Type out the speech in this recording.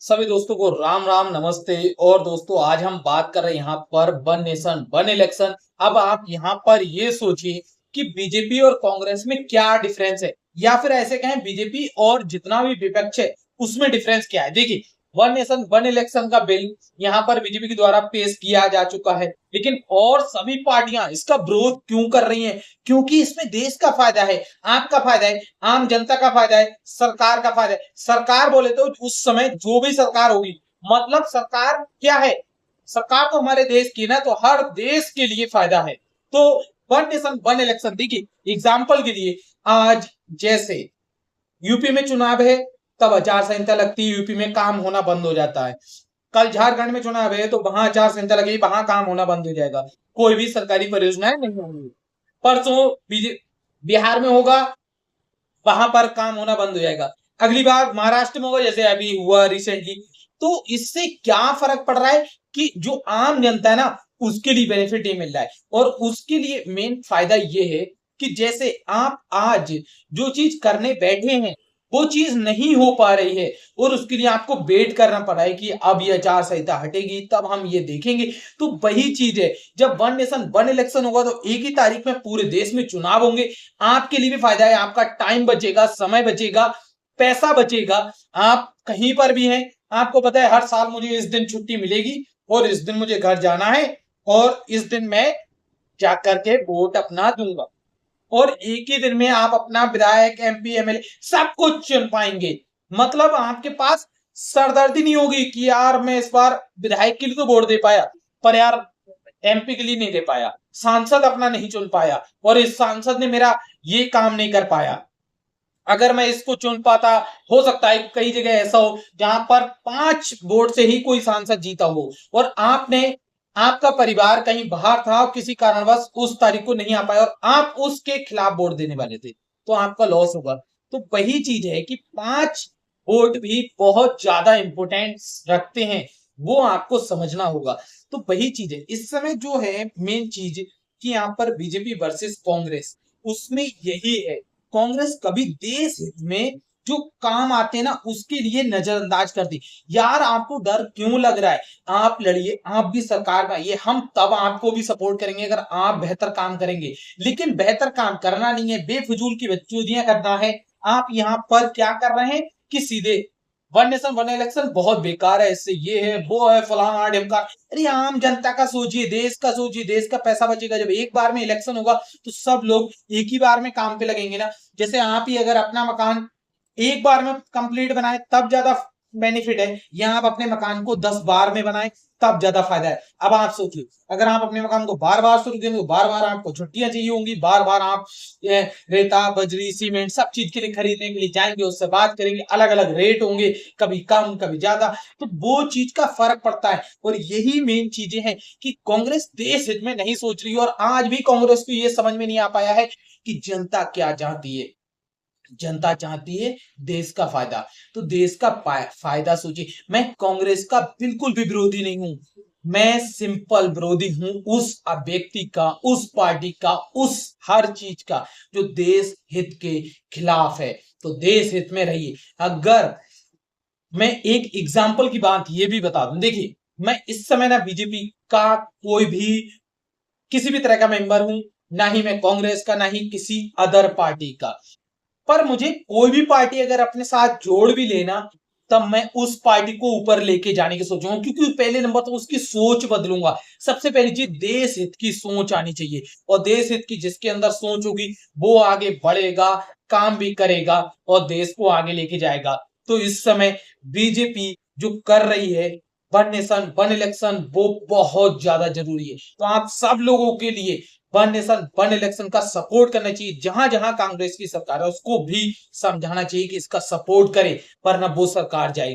सभी दोस्तों को राम राम नमस्ते। और दोस्तों आज हम बात कर रहे हैं यहाँ पर वन नेशन वन इलेक्शन। अब आप यहाँ पर ये सोचिए कि बीजेपी और कांग्रेस में क्या डिफरेंस है, या फिर ऐसे कहें बीजेपी और जितना भी विपक्ष है उसमें डिफरेंस क्या है। देखिए, वन नेशन वन इलेक्शन का बिल यहाँ पर बीजेपी के द्वारा पेश किया जा चुका है, लेकिन और सभी पार्टियां इसका विरोध क्यों कर रही हैं? क्योंकि इसमें देश का फायदा है, आपका फायदा है, आम जनता का फायदा है, सरकार का फायदा है। सरकार बोले तो उस समय जो भी सरकार होगी, मतलब सरकार क्या है, सरकार तो हमारे देश की ना, तो हर देश के लिए फायदा है। तो वन नेशन वन इलेक्शन, देखिए एग्जाम्पल के लिए, आज जैसे यूपी में चुनाव है, तब आचार संहिता लगती है, यूपी में काम होना बंद हो जाता है। कल झारखंड में चुनाव है तो वहां आचार संहिता लगेगी, वहां काम होना बंद हो जाएगा, कोई भी सरकारी परियोजनाएं नहीं होंगी। परसों बिहार में होगा, वहां पर काम होना बंद हो जाएगा। अगली बार महाराष्ट्र में होगा, जैसे अभी हुआ रिसेंटली। तो इससे क्या फर्क पड़ रहा है कि जो आम जनता है ना, उसके लिए बेनिफिट ये मिल रहा है। और उसके लिए मेन फायदा ये है कि जैसे आप आज जो चीज करने बैठे हैं वो चीज नहीं हो पा रही है, और उसके लिए आपको वेट करना पड़ा है कि अब ये आचार संहिता हटेगी तब हम ये देखेंगे। तो वही चीज है, जब वन नेशन वन इलेक्शन होगा तो एक ही तारीख में पूरे देश में चुनाव होंगे। आपके लिए भी फायदा है, आपका टाइम बचेगा, समय बचेगा, पैसा बचेगा। आप कहीं पर भी हैं, आपको पता है हर साल मुझे इस दिन छुट्टी मिलेगी और इस दिन मुझे घर जाना है, और इस दिन मैं जाकर के वोट अपना दूंगा। और एक ही दिन में आप अपना विधायक, एमपी, एमएलए सब कुछ चुन पाएंगे। मतलब आपके पास सरदर्दी नहीं होगी कि यार मैं इस बार विधायक के लिए तो वोट दे पाया, पर यार एमपी के लिए नहीं दे पाया, सांसद अपना नहीं चुन पाया, और इस सांसद ने मेरा ये काम नहीं कर पाया। अगर मैं इसको चुन पाता, हो सकता है कई जगह ऐसा हो जहां पर 5 वोट से ही कोई सांसद जीता हो, और आपने, आपका परिवार कहीं बाहर था और किसी कारणवश उस तारीख को नहीं आ पाया और आप उसके खिलाफ वोट देने वाले थे, तो आपका लॉस होगा। तो वही चीज है कि 5 वोट भी बहुत ज्यादा इंपोर्टेंस रखते हैं, वो आपको समझना होगा। तो वही चीज है इस समय जो है मेन चीज, कि यहाँ पर बीजेपी वर्सेस कांग्रेस, उसमें यही है। कांग्रेस कभी देश हित में जो काम आते हैं ना उसके लिए नजरअंदाज करती। यार आपको डर क्यों लग रहा है? आप लड़िए, आप भी सरकार में आइए, हम तब आपको भी सपोर्ट करेंगे अगर आप बेहतर काम करेंगे। लेकिन बेहतर काम करना नहीं है, बेफिजूल की बकचोदियां करना है। आप यहाँ पर क्या कर रहे हैं कि सीधे वन नेशन वन इलेक्शन बहुत बेकार है, इससे ये है वो है फलाना ढिमका। अरे आम जनता का सोचिए, देश का सोचिए, देश का पैसा बचेगा। जब एक बार में इलेक्शन होगा तो सब लोग एक ही बार में काम पे लगेंगे ना। जैसे आप ही अगर अपना मकान एक बार में कंप्लीट बनाए तब ज्यादा बेनिफिट है, या आप अपने मकान को 10 बार में बनाए तब ज्यादा फायदा है। अब आप सोचिए, अगर आप अपने मकान को बार बार शुरू करेंगे तो बार बार आपको छुट्टियां चाहिए होंगी, बार बार आप रेता, बजरी, सीमेंट सब चीज के लिए खरीदने के लिए जाएंगे, उससे बात करेंगे, अलग अलग रेट होंगे, कभी कम कभी ज्यादा। तो वो चीज का फर्क पड़ता है। और यही मेन चीजें हैं कि कांग्रेस देश हित में नहीं सोच रही, और आज भी कांग्रेस को ये समझ में नहीं आ पाया है कि जनता क्या चाहती है। जनता चाहती है देश का फायदा, तो देश का फायदा सोचिए। मैं कांग्रेस का बिल्कुल भी विरोधी नहीं हूं, मैं सिंपल विरोधी हूं उस व्यक्ति का, उस पार्टी का, उस हर चीज का जो देश हित के खिलाफ है। तो देश हित में रहिए। अगर मैं एक एग्जाम्पल की बात ये भी बता दूं, देखिए मैं इस समय ना बीजेपी का कोई भी किसी भी तरह का मेंबर हूं, ना ही मैं कांग्रेस का, ना ही किसी अदर पार्टी का। पर मुझे कोई भी पार्टी अगर अपने साथ जोड़ भी लेना, तब मैं उस पार्टी को ऊपर लेके जाने की सोचूंगा, क्योंकि पहले नंबर तो उसकी सोच बदलूंगा। सबसे पहली चीज देश हित की सोच आनी चाहिए, और देश हित की जिसके अंदर सोच होगी वो आगे बढ़ेगा, काम भी करेगा और देश को आगे लेके जाएगा। तो इस समय बीजेपी जो कर रही है वन नेशन वन इलेक्शन, वो बहुत ज्यादा जरूरी है। तो आप सब लोगों के लिए वन नेशन वन इलेक्शन का सपोर्ट करना चाहिए। जहां जहां कांग्रेस की सरकार है उसको भी समझाना चाहिए कि इसका सपोर्ट करे, वरना वो सरकार जाएगी।